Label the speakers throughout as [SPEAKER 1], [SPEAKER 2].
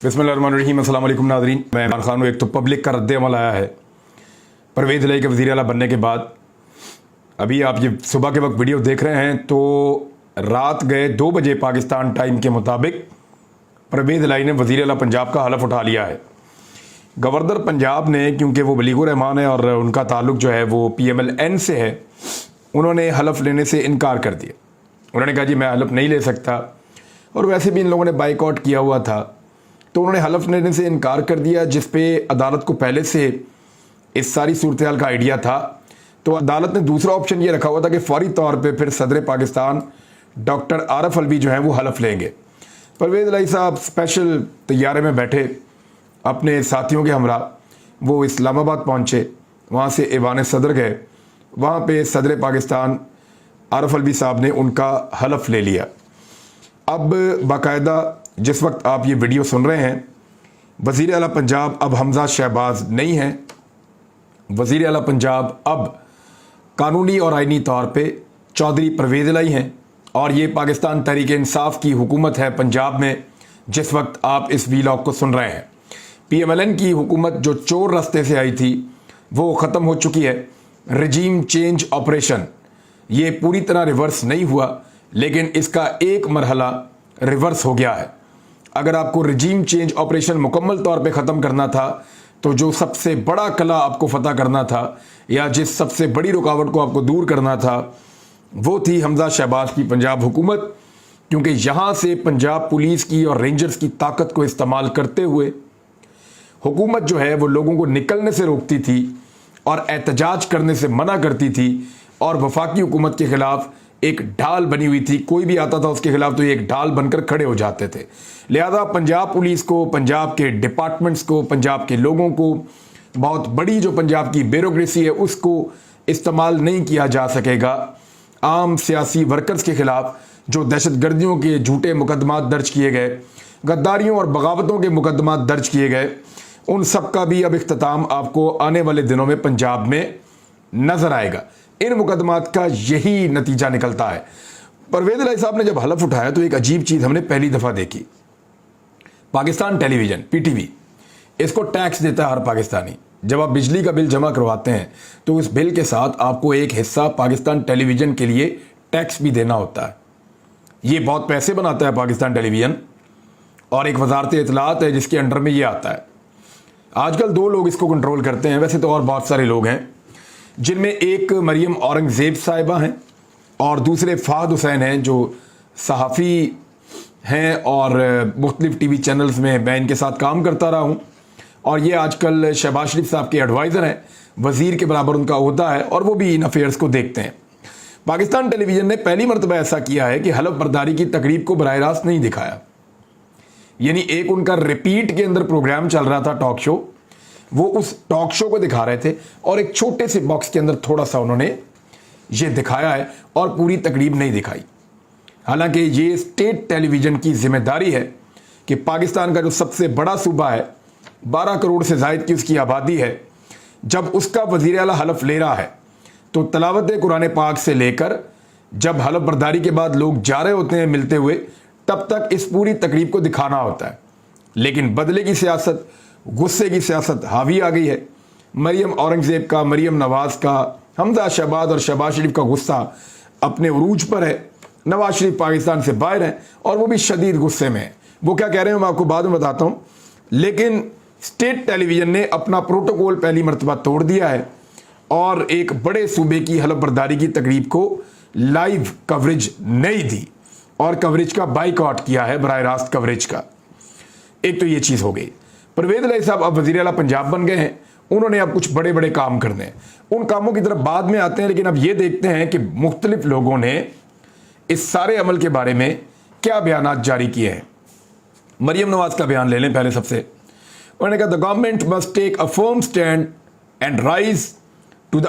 [SPEAKER 1] बिस्मिल्लाहिर्रहमानिर्रहीम। अस्सलाम वालेकुम नाज़रीन। मैं इमरान खान हूँ। एक तो पब्लिक का रद्द अमल आया है परवेज़ इलाही के वज़ीर आला बनने के बाद। अभी आप ये सुबह के वक्त वीडियो देख रहे हैं तो रात गए 2 बजे पाकिस्तान टाइम के मुताबिक परवेज़ इलाही ने वज़ीर आला पंजाब का हलफ उठा लिया है। गवर्नर पंजाब ने, क्योंकि वो वलीगुर रहमान है और उनका ताल्लुक जो है वो PMLN से है, उन्होंने हलफ लेने से इनकार कर दिया। उन्होंने कहा जी मैं हलफ नहीं ले सकता, और वैसे भी इन लोगों ने बाइकआउट किया हुआ था, तो उन्होंने हलफ लेने से इनकार कर दिया, जिस पे अदालत को पहले से इस सारी सूरत हाल का आइडिया था। तो अदालत ने दूसरा ऑप्शन ये रखा हुआ था कि फौरी तौर पे फिर सदर पाकिस्तान डॉक्टर आरफ अलवी जो है वो हलफ लेंगे। परवेज़ इलाही साहब स्पेशल तैयारे में बैठे अपने साथियों के हमरा वो इस्लामाबाद पहुँचे, वहाँ से ऐवान सदर गए, वहाँ पे सदर पाकिस्तान आरफ अलवी साहब ने उनका हलफ ले लिया। अब बाकायदा जिस वक्त आप ये वीडियो सुन रहे हैं, वज़ीर आला पंजाब अब हमजा शहबाज नहीं है। वज़ीर आला पंजाब अब कानूनी और आइनी तौर पे चौधरी परवेज़ इलाही हैं, और ये पाकिस्तान तहरीक इंसाफ की हुकूमत है पंजाब में जिस वक्त आप इस वीलॉग को सुन रहे हैं। PMLN की हुकूमत जो चोर रास्ते से आई थी वो ख़त्म हो चुकी है। रजीम चेंज ऑपरेशन ये पूरी तरह रिवर्स नहीं हुआ, लेकिन इसका एक मरहला रिवर्स हो गया है। अगर आपको रजीम चेंज ऑपरेशन मुकम्मल तौर पे ख़त्म करना था, तो जो सबसे बड़ा कला आपको फतह करना था या जिस सबसे बड़ी रुकावट को आपको दूर करना था, वो थी हमजा शहबाज की पंजाब हुकूमत। क्योंकि यहाँ से पंजाब पुलिस की और रेंजर्स की ताकत को इस्तेमाल करते हुए हुकूमत जो है वो लोगों को निकलने से रोकती थी और एहतजाज करने से मना करती थी, और वफाकी हुकूमत के ख़िलाफ़ एक ढाल बनी हुई थी। कोई भी आता था उसके खिलाफ तो ये एक ढाल बनकर खड़े हो जाते थे। लिहाजा पंजाब पुलिस को, पंजाब के डिपार्टमेंट्स को, पंजाब के लोगों को, बहुत बड़ी जो पंजाब की ब्यूरोक्रेसी है उसको इस्तेमाल नहीं किया जा सकेगा आम सियासी वर्कर्स के खिलाफ। जो दहशतगर्दियों के झूठे मुकदमात दर्ज किए गए, गद्दारियों और बगावतों के मुकदमात दर्ज किए गए, उन सब का भी अब इख्तिताम आपको आने वाले दिनों में पंजाब में नजर आएगा। इन मुकदमात का यही नतीजा निकलता है। परवेज़ इलाही साहब ने जब हलफ उठाया तो एक अजीब चीज़ हमने पहली दफ़ा देखी। पाकिस्तान टेलीविज़न PTV इसको टैक्स देता है हर पाकिस्तानी। जब आप बिजली का बिल जमा करवाते हैं तो उस बिल के साथ आपको एक हिस्सा पाकिस्तान टेलीविज़न के लिए टैक्स भी देना होता है। ये बहुत पैसे बनाता है पाकिस्तान टेलीविज़न, और एक वजारत इत्तलात है जिसके अंडर में ये आता है। आजकल 2 लोग इसको कंट्रोल करते हैं, वैसे तो और बहुत सारे लोग हैं, जिनमें एक मरियम औरंगज़ेब साहिबा हैं और दूसरे फ़हद हुसैन हैं जो सहाफ़ी हैं और मुख्तलिफ TV चैनल्स में मैं इनके साथ काम करता रहा हूँ, और ये आजकल शहबाज शरीफ साहब के एडवाइज़र हैं। वज़ीर के बराबर उनका ओहदा है और वो भी इन अफेयर्स को देखते हैं। पाकिस्तान टेलीविज़न ने पहली मरतबा ऐसा किया है कि हलफ बर्दारी की तकरीब को बराह रास्त नहीं दिखाया। यानी एक उनका रिपीट के अंदर प्रोग्राम चल रहा था, टॉक शो, वो उस टॉक शो को दिखा रहे थे और एक छोटे से बॉक्स के अंदर थोड़ा सा उन्होंने ये दिखाया है और पूरी तकरीब नहीं दिखाई। हालांकि ये स्टेट टेलीविज़न की जिम्मेदारी है कि पाकिस्तान का जो सबसे बड़ा सूबा है, 12 करोड़ से ज़ायद की उसकी आबादी है, जब उसका वज़ीर आला हलफ ले रहा है तो तलावत कुरान पाक से लेकर जब हलफ बर्दारी के बाद लोग जा रहे होते हैं मिलते हुए, तब तक इस पूरी तकरीब को दिखाना होता है। लेकिन बदले की सियासत, गुस्से की सियासत हावी आ गई है। मरियम औरंगज़ेब का, मरियम नवाज़ का, हमजा शहबाज और शहबाज शरीफ का गुस्सा अपने उरूज पर है। नवाज शरीफ पाकिस्तान से बाहर हैं और वो भी शदीद गुस्से में है। वो क्या कह रहे हैं मैं आपको बाद में बताता हूँ। लेकिन स्टेट टेलीविज़न ने अपना प्रोटोकॉल पहली मरतबा तोड़ दिया है और एक बड़े सूबे की हलफ बर्दारी की तकरीब को लाइव कवरेज नहीं दी और कवरेज का बाइकआउट किया है, बराह रास्त कवरेज का। एक तो ये चीज़ हो गई। परवेज़ इलाही साहब अब वज़ीर आला पंजाब बन गए हैं, उन्होंने अब कुछ बड़े बड़े काम करने हैं। उन कामों की तरफ बाद में आते हैं, लेकिन अब ये देखते हैं कि मुख्तलिफ लोगों ने इस सारे अमल के बारे में क्या बयानात जारी किए हैं। मरियम नवाज का बयान ले लें पहले सबसे। उन्होंने कहा the government must take a firm stand and rise to the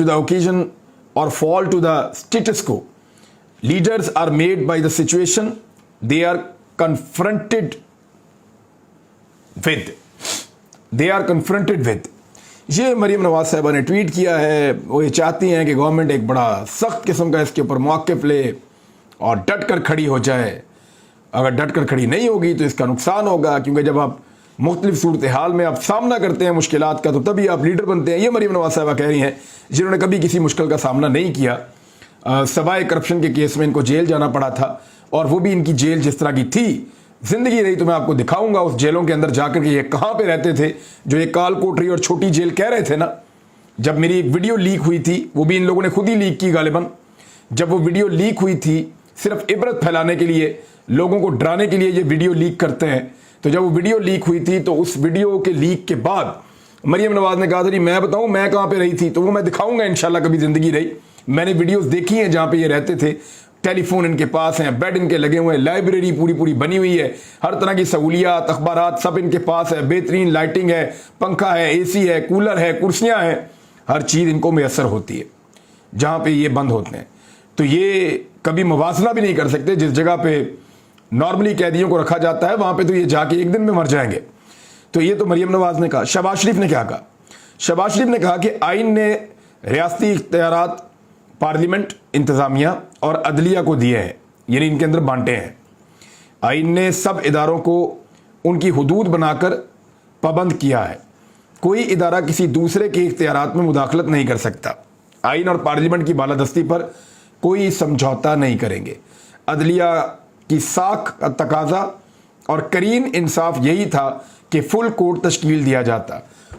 [SPEAKER 1] occasion और fall to the status quo. Leaders are made by the situation they are confronted with. ये मरियम नवाज साहबा ने ट्वीट किया है। वो ये चाहती हैं कि गवर्नमेंट एक बड़ा सख्त किस्म का इसके ऊपर मौक़िफ़ ले और डट कर खड़ी हो जाए अगर डट कर खड़ी नहीं होगी तो इसका नुकसान होगा, क्योंकि जब आप मुख्तलिफ सूरत हाल में आप सामना करते हैं मुश्किलात का तो तभी आप लीडर बनते हैं। ये मरीम नवाज साहिबा कह रही हैं जिन्होंने कभी किसी मुश्किल का सामना नहीं किया। सवाए करप्शन के केस में इनको जेल जाना पड़ा था, और वो भी इनकी जेल जिस तरह की थी, जिंदगी रही तो मैं आपको दिखाऊंगा उस जेलों के अंदर जाकर के ये कहाँ पे रहते थे, जो ये काल कोठरी और छोटी जेल कह रहे थे ना। जब मेरी एक वीडियो लीक हुई थी, वो भी इन लोगों ने खुद ही लीक की गालिबन, जब वो वीडियो लीक हुई थी सिर्फ इबरत फैलाने के लिए, लोगों को डराने के लिए ये वीडियो लीक करते हैं, तो जब वो वीडियो लीक हुई थी तो उस वीडियो के लीक के बाद मरीम नवाज ने कहा था जी मैं बताऊं मैं कहाँ पे रही थी, तो वो मैं दिखाऊंगा इंशाल्लाह कभी जिंदगी रही। मैंने वीडियोस देखी हैं जहाँ पे ये रहते थे, टेलीफोन इनके पास हैं, बेड इनके लगे हुए हैं, लाइब्रेरी पूरी पूरी बनी हुई है, हर तरह की सहूलियात अखबारात सब इनके पास है, बेहतरीन लाइटिंग है, पंखा है, एसी है, कूलर है, कुर्सियाँ हैं, हर चीज़ इनको मैसर होती है जहाँ पे ये बंद होते हैं। तो ये कभी मुवाजना भी नहीं कर सकते। जिस जगह पे नॉर्मली कैदियों को रखा जाता है वहाँ पे तो ये जाके एक दिन में मर जाएंगे। तो ये तो मरीम नवाज ने कहा। शहबाज शरीफ ने क्या कहा? शहबाज शरीफ ने कहा कि आइन ने रियासती इख्तियारात पार्लियामेंट, इंतज़ामिया और अदलिया को दिए हैं, यानी इनके अंदर बांटे हैं। आइन ने सब इदारों को उनकी हदूद बनाकर पाबंद किया है। कोई इदारा किसी दूसरे के इख्तियारात में मुदाखलत नहीं कर सकता। आइन और पार्लियामेंट की बालादस्ती पर कोई समझौता नहीं करेंगे। अदलिया की साख का तकाजा और करीन इंसाफ यही था कि फुल कोर्ट तश्कील दिया जाता।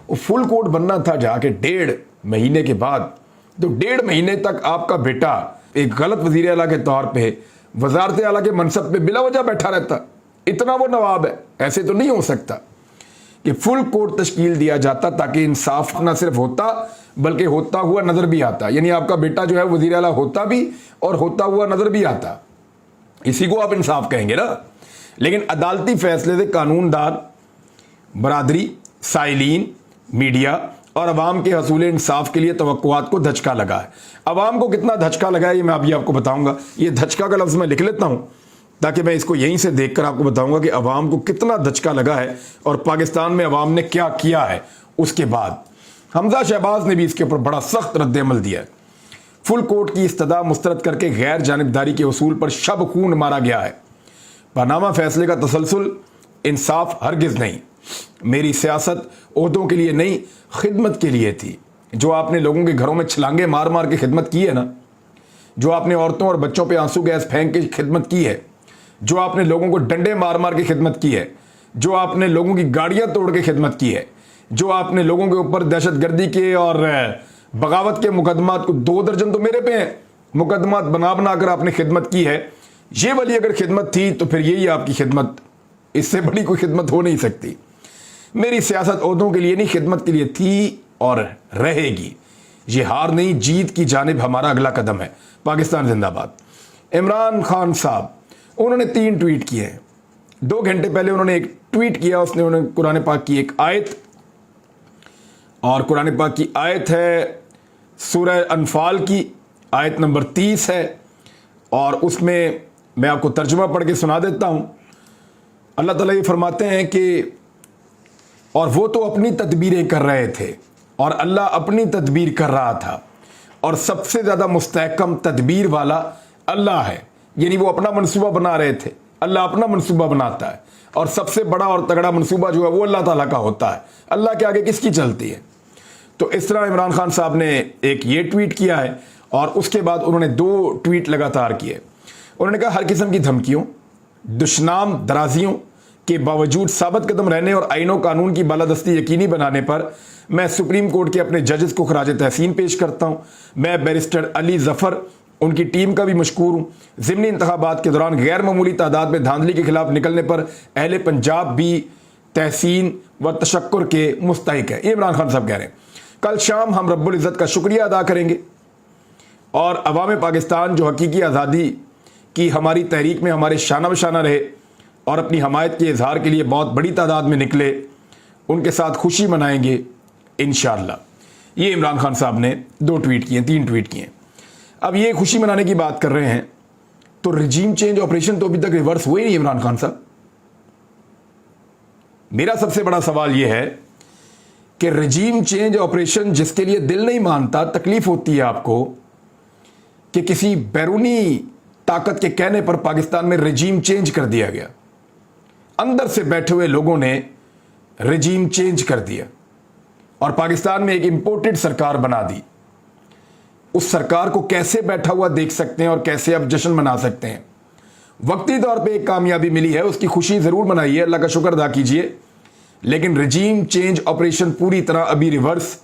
[SPEAKER 1] और फुल कोर्ट बनना था जाके 1.5 महीने के बाद। तो 1.5 महीने तक आपका बेटा एक गलत वजीर आला के तौर पे वजारत आला के मनसब पे बिला वजह बैठा रहता। इतना वो नवाब है, ऐसे तो नहीं हो सकता कि फुल कोर्ट तश्कील दिया जाता ताकि इंसाफ ना सिर्फ होता बल्कि होता हुआ नजर भी आता। यानी आपका बेटा जो है वजीर आला होता भी और होता हुआ नजर भी आता। इसी को आप इंसाफ कहेंगे ना। लेकिन अदालती फैसले से कानूनदान, बरादरी, साइलीन, मीडिया और अवाम के हसूल इंसाफ के लिए तवक्कुआत को धचका लगा है। अवाम को कितना धचका लगा है ये मैं अभी आपको बताऊंगा। ये धचका का लफ्ज़ मैं लिख लेता हूं ताकि मैं इसको यहीं से देखकर आपको बताऊंगा कि अवाम को कितना धचका लगा है और पाकिस्तान में अवाम ने क्या किया है। उसके बाद हमजा शहबाज ने भी इसके ऊपर बड़ा सख्त रद्द-ए-अमल दिया है। फुल कोर्ट की इस्तदा मुस्तरद करके गैर जानिबदारी के उसूल पर शब खून मारा गया है। पनामा फैसले का तसलसल इंसाफ हरगिज नहीं। मेरी सियासत ओहदों के लिए नहीं, खिदमत के लिए थी। जो आपने लोगों के घरों में छलांगे मार मार के खिदमत की है ना, जो आपने औरतों और बच्चों पे आंसू गैस फेंक के खिदमत की है, जो आपने लोगों को डंडे मार मार के खिदमत की है, जो आपने लोगों की गाड़ियां तोड़ के खिदमत की है, जो आपने लोगों के ऊपर दहशतगर्दी के और बगावत के मुकदमात को 2 दर्जन तो मेरे पे हैं मुकदमात बना बना कर आपने खिदमत की है। ये वाली अगर खिदमत थी तो फिर यही आपकी खिदमत, इससे बड़ी कोई खिदमत हो नहीं सकती। मेरी सियासत ओहदों के लिए नहीं, खिदमत के लिए थी और रहेगी। ये हार नहीं, जीत की जानिब हमारा अगला कदम है। पाकिस्तान जिंदाबाद। इमरान खान साहब, उन्होंने 3 ट्वीट किए हैं। 2 घंटे पहले उन्होंने एक ट्वीट किया, उन्होंने कुरान पाक की एक आयत, और कुरान पाक की आयत है सूरह अनफाल की आयत नंबर 30 है, और उसमें मैं आपको तर्जुमा पढ़ के सुना देता हूं। अल्लाह ताला ये फरमाते हैं कि और वो तो अपनी तदबीरें कर रहे थे और अल्लाह अपनी तदबीर कर रहा था, और सबसे ज़्यादा मुस्तहकम तदबीर वाला अल्लाह है। यानी वो अपना मनसूबा बना रहे थे, अल्लाह अपना मनसूबा बनाता है, और सबसे बड़ा और तगड़ा मनसूबा जो है वो अल्लाह ताला का होता है। अल्लाह के आगे किसकी चलती है। तो इस तरह इमरान खान साहब ने एक ये ट्वीट किया है, और उसके बाद उन्होंने 2 ट्वीट लगातार किए। उन्होंने कहा हर किस्म की धमकियों, दुश्मनाम दराजियों के बावजूद साबित कदम रहने और आईन और कानून की बालादस्ती यकीनी बनाने पर मैं सुप्रीम कोर्ट के अपने जजेस को खराज तहसीन पेश करता हूँ। मैं बैरिस्टर अली जफर, उनकी टीम का भी मशकूर हूँ। ज़िमनी इंतखाबात के दौरान गैर मामूली तादाद में धांधली के खिलाफ निकलने पर अहले पंजाब भी तहसीन व तशक्कुर के मुस्तहिक है। ये इमरान खान साहब कह रहे हैं। कल शाम हम रब्बुल इज़्ज़त का शुक्रिया अदा करेंगे और अवाम पाकिस्तान जो हकीकी आज़ादी की हमारी तहरीक में हमारे शाना बशाना रहे और अपनी हमायत के इजहार के लिए बहुत बड़ी तादाद में निकले, उनके साथ खुशी मनाएंगे इंशाअल्लाह। ये इमरान खान साहब ने 2 ट्वीट किए, 3 ट्वीट किए। अब ये खुशी मनाने की बात कर रहे हैं तो रिजीम चेंज ऑपरेशन तो अभी तक रिवर्स हुए नहीं इमरान खान साहब। मेरा सबसे बड़ा सवाल यह है कि रिजीम चेंज ऑपरेशन जिसके लिए दिल नहीं मानता, तकलीफ होती है आपको कि किसी बैरूनी ताकत के कहने पर पाकिस्तान में रजीम चेंज कर दिया गया। अंदर से बैठे हुए लोगों ने रजीम चेंज कर दिया और पाकिस्तान में एक इंपोर्टेड सरकार बना दी। उस सरकार को कैसे बैठा हुआ देख सकते हैं और कैसे अब जश्न मना सकते हैं। वक्ती तौर पे एक कामयाबी मिली है, उसकी खुशी जरूर मनाइए, अल्लाह का शुक्र अदा कीजिए, लेकिन रजीम चेंज ऑपरेशन पूरी तरह अभी रिवर्स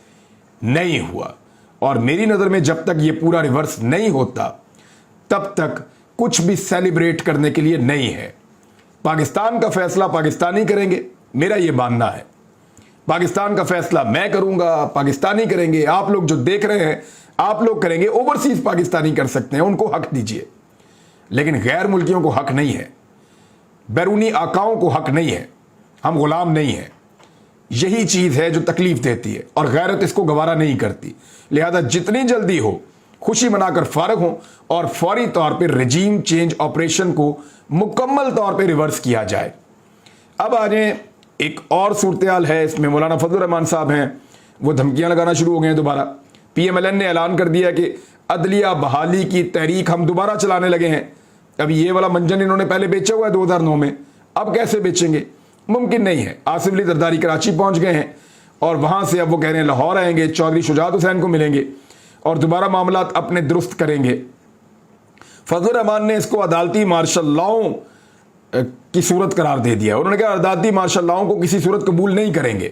[SPEAKER 1] नहीं हुआ। और मेरी नजर में जब तक ये पूरा रिवर्स नहीं होता तब तक कुछ भी सेलिब्रेट करने के लिए नहीं है। पाकिस्तान का फैसला पाकिस्तानी करेंगे, मेरा ये मानना है। पाकिस्तान का फैसला मैं करूंगा, पाकिस्तानी करेंगे, आप लोग जो देख रहे हैं आप लोग करेंगे। ओवरसीज पाकिस्तानी कर सकते हैं, उनको हक दीजिए, लेकिन गैर मुल्कियों को हक नहीं है, बैरूनी आकाओं को हक नहीं है। हम गुलाम नहीं हैं। यही चीज है जो तकलीफ देती है और गैरत इसको गवारा नहीं करती। लिहाजा जितनी जल्दी हो खुशी मनाकर फारग हो और फौरी तौर पर रजीम चेंज ऑपरेशन को मुकम्मल तौर पर रिवर्स किया जाए। अब आ जाए, एक और सूरत है, इसमें मौलाना फजल रहमान साहब हैं, वो धमकियां लगाना शुरू हो गए हैं दोबारा। PMLN ने ऐलान कर दिया कि अदलिया बहाली की तहरीक हम दोबारा चलाने लगे हैं। अभी ये वाला मंजन इन्होंने पहले बेचा हुआ है 2009 में, अब कैसे बेचेंगे? मुमकिन नहीं है। आसिफ अली जरदारी कराची पहुंच गए हैं और वहां से अब वो कह रहे हैं लाहौर आएंगे, चौधरी शुजात हुसैन को मिलेंगे और दोबारा मामला अपने दुरुस्त करेंगे। फजल रहमान ने इसको अदालती मार्शल लॉ की सूरत करार दे दिया। उन्होंने कहा अदालती मार्शल लॉ को किसी सूरत कबूल नहीं करेंगे।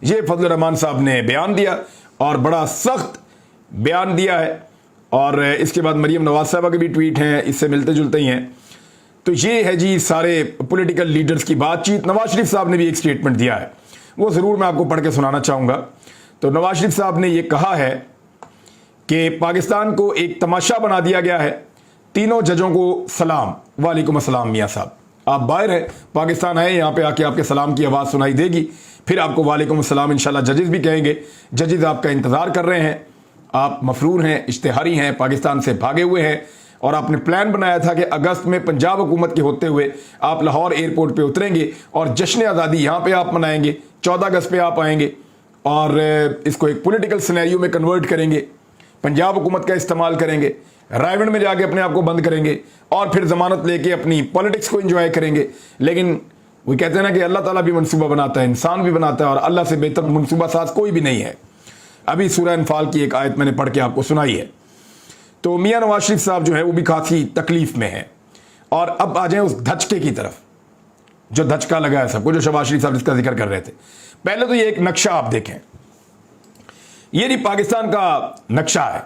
[SPEAKER 1] ये फजल रहमान साहब ने बयान दिया और बड़ा सख्त बयान दिया है। और इसके बाद मरीम नवाज साहबा के भी ट्वीट हैं, इससे मिलते जुलते ही हैं। तो ये है जी सारे पॉलिटिकल लीडर्स की बातचीत। नवाज शरीफ साहब ने भी एक स्टेटमेंट दिया है, वो ज़रूर मैं आपको पढ़ के सुनाना चाहूँगा। तो नवाज शरीफ साहब ने ये कहा है कि पाकिस्तान को एक तमाशा बना दिया गया है। तीनों जजों को सलाम, वालेकुम अस्सलाम मियाँ साहब, आप बाहर हैं, पाकिस्तान आए, यहाँ पे आके आपके सलाम की आवाज़ सुनाई देगी, फिर आपको वालेकुम अस्सलाम इंशाल्लाह जजेस भी कहेंगे। जजेस आपका इंतज़ार कर रहे हैं, आप मफरूर हैं, इश्तिहारी हैं, पाकिस्तान से भागे हुए हैं और आपने प्लान बनाया था कि अगस्त में पंजाब हुकूमत के होते हुए आप लाहौर एयरपोर्ट पे उतरेंगे और जश्न आज़ादी यहाँ पे आप मनाएंगे, 14 अगस्त पे आप आएंगे और इसको एक पॉलिटिकल सिनेरियो में कन्वर्ट करेंगे, पंजाब हुकूमत का इस्तेमाल करेंगे, रायगढ़ में जाके अपने आप को बंद करेंगे और फिर जमानत लेके अपनी पॉलिटिक्स को एंजॉय करेंगे। लेकिन वो कहते हैं ना कि अल्लाह ताला भी मनसूबा बनाता है, इंसान भी बनाता है और अल्लाह से बेहतर मनसूबा साज कोई भी नहीं है। अभी सूरह अनफाल की एक आयत मैंने पढ़ के आपको सुनाई है। तो मियां नवाज शरीफ साहब जो है वो भी खासी तकलीफ में है। और अब आ जाए उस धचके की तरफ जो धचका लगा है सबको, जो शहबाज शरीफ साहब जिसका जिक्र कर रहे थे। पहले तो ये एक नक्शा आप देखें, ये नहीं पाकिस्तान का नक्शा है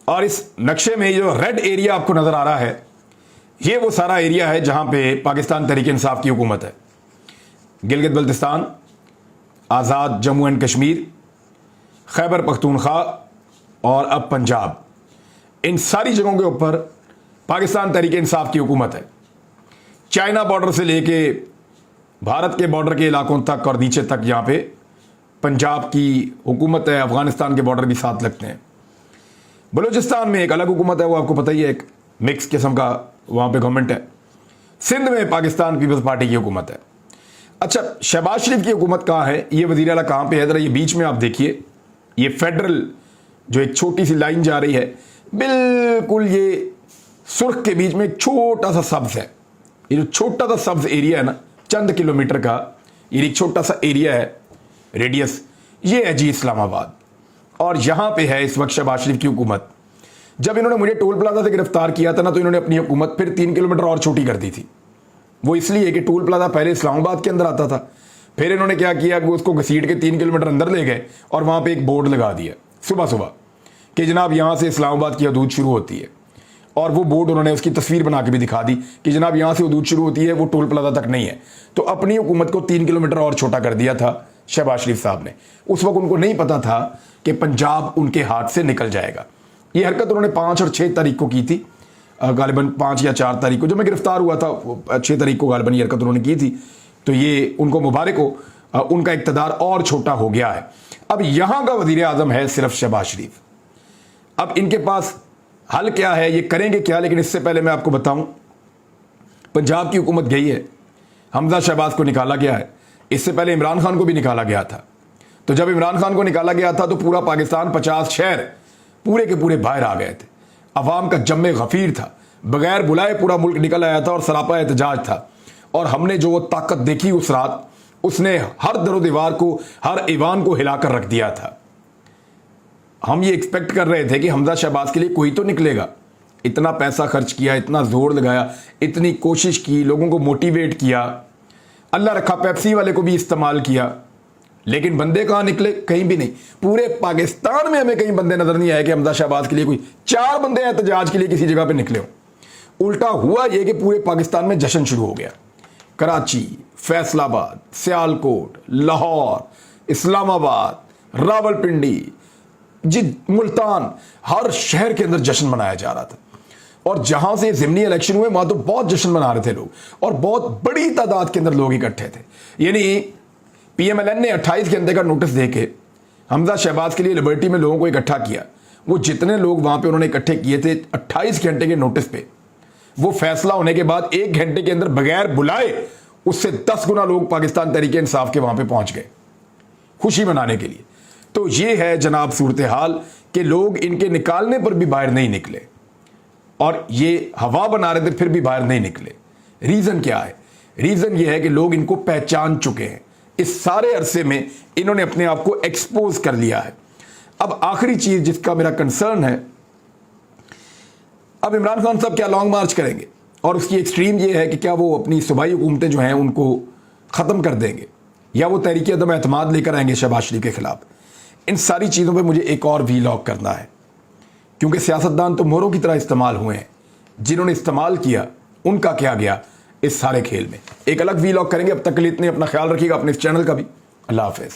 [SPEAKER 1] और इस नक्शे में जो रेड एरिया आपको नजर आ रहा है ये वो सारा एरिया है जहां पे पाकिस्तान तहरीक इंसाफ की हुकूमत है। गिलगित बल्तिस्तान, आज़ाद जम्मू एंड कश्मीर, खैबर पख्तूनख्वा और अब पंजाब, इन सारी जगहों के ऊपर पाकिस्तान तहरीक इंसाफ की हुकूमत है। चाइना बॉर्डर से लेके भारत के बॉर्डर के इलाकों तक और नीचे तक यहाँ पे पंजाब की हुकूमत है। अफगानिस्तान के बॉर्डर भी साथ लगते हैं। बलूचिस्तान में एक अलग हुकूमत है, वो आपको पता ही है, एक मिक्स किस्म का वहाँ पे गवर्नमेंट है। सिंध में पाकिस्तान पीपल्स पार्टी की हुकूमत है। अच्छा, शहबाज शरीफ की हुकूमत कहाँ है, ये वज़ीर आला कहाँ पे है? ज़रा ये बीच में आप देखिए, ये फेडरल जो एक छोटी सी लाइन जा रही है, बिल्कुल ये सुर्ख के बीच में एक छोटा सा सब्ज है। ये जो छोटा सा सब्ज एरिया है ना, चंद किलोमीटर का ये एक छोटा सा एरिया है, रेडियस, ये है जी इस्लामाबाद। और यहां पे है इस वक्त शहबाज शरीफ की हुकूमत। जब इन्होंने मुझे टोल प्लाजा से गिरफ्तार किया था ना, तो इन्होंने अपनी हुकूमत फिर 3 किलोमीटर और छोटी कर दी थी। वो इसलिए कि टोल प्लाजा पहले इस्लामाबाद के अंदर आता था, फिर इन्होंने क्या किया कि उसको घसीट के 3 किलोमीटर अंदर ले गए और वहां पे एक बोर्ड लगा दिया सुबह सुबह कि जनाब यहां से इस्लामाबाद की हदूद शुरू होती है। और वो बोर्ड उन्होंने उसकी तस्वीर बना के भी दिखा दी कि जनाब यहां से हदूद शुरू होती है, वो टोल प्लाजा तक नहीं है। तो अपनी हुकूमत को 3 किलोमीटर और छोटा कर दिया था शहबाज शरीफ साहब ने। उस वक्त उनको नहीं पता था कि पंजाब उनके हाथ से निकल जाएगा। ये हरकत उन्होंने 5 और 6 तारीख को की थी, गालिबन 5 या 4 तारीख को, जब मैं गिरफ्तार हुआ था 6 तारीख को गालिबन ये हरकत उन्होंने की थी। तो ये उनको मुबारक हो, उनका इक़्तिदार और छोटा हो गया है। अब यहां का वज़ीर आज़म है सिर्फ शहबाज शरीफ। अब इनके पास हल क्या है, ये करेंगे क्या? लेकिन इससे पहले मैं आपको बताऊं, पंजाब की हुकूमत गई है, हमजा शहबाज को निकाला गया है, इससे पहले इमरान खान को भी निकाला गया था। तो जब इमरान खान को निकाला गया था तो पूरा पाकिस्तान 50 शहर पूरे के पूरे बाहर आ गए थे। अवाम का जम्मे गफीर था, बगैर बुलाए पूरा मुल्क निकल आया था और सरापा एहतजाज था। और हमने जो वो ताकत देखी उस रात, उसने हर दरो दीवार को, हर ईवान को हिलाकर रख दिया था। हम ये एक्सपेक्ट कर रहे थे कि हमजा शहबाज के लिए कोई तो निकलेगा। इतना पैसा खर्च किया, इतना जोर लगाया, इतनी कोशिश की, लोगों को मोटिवेट किया, अल्लाह रखा पेप्सी वाले को भी इस्तेमाल किया, लेकिन बंदे कहाँ निकले? कहीं भी नहीं। पूरे पाकिस्तान में हमें कहीं बंदे नजर नहीं आए कि हमजा शहबाज के लिए कोई 4 बंदे एहतजाज के लिए किसी जगह पे निकले हो। उल्टा हुआ ये कि पूरे पाकिस्तान में जश्न शुरू हो गया। कराची, फैसलाबाद, सियालकोट, लाहौर, इस्लामाबाद, रावलपिंडी, मुल्तान, हर शहर के अंदर जश्न मनाया जा रहा था। और जहां से ज़िमनी इलेक्शन हुए वहां तो बहुत जश्न मना रहे थे लोग, और बहुत बड़ी तादाद के अंदर लोग इकट्ठे थे। यानी PMLN ने 28 घंटे का नोटिस देके हमजा शहबाज के लिए लिबर्टी में लोगों को इकट्ठा किया। वो जितने लोग वहां पे उन्होंने इकट्ठे किए थे 28 घंटे के नोटिस पे, वो फैसला होने के बाद 1 घंटे के अंदर बगैर बुलाए उससे 10 गुना लोग पाकिस्तान तहरीक इंसाफ के वहां पे पहुंच गए खुशी मनाने के लिए। तो ये है जनाब सूरत हाल कि लोग इनके निकालने पर भी बाहर नहीं निकले, और ये हवा बना रहे थे फिर भी बाहर नहीं निकले। रीजन क्या है? रीजन ये है कि लोग इनको पहचान चुके हैं। इस सारे अरसे में इन्होंने अपने आप को एक्सपोज कर लिया है। अब आखिरी चीज जिसका मेरा कंसर्न है, अब इमरान खान साहब क्या लॉन्ग मार्च करेंगे, और उसकी एक्सट्रीम ये है कि क्या वो अपनी सूबाई हुकूमतें जो हैं उनको ख़त्म कर देंगे, या वो तहरीक अदम एतमाद लेकर आएंगे शहबाज शरीफ के खिलाफ। इन सारी चीज़ों पे मुझे एक और वीलॉग करना है, क्योंकि सियासतदान तो मोरों की तरह इस्तेमाल हुए हैं। जिन्होंने इस्तेमाल किया उनका क्या गया इस सारे खेल में। एक अलग वीलॉग करेंगे। अब तक के लिए इतने, अपना ख्याल रखिएगा, अपने इस चैनल का भी। अल्लाह हाफ़िज़।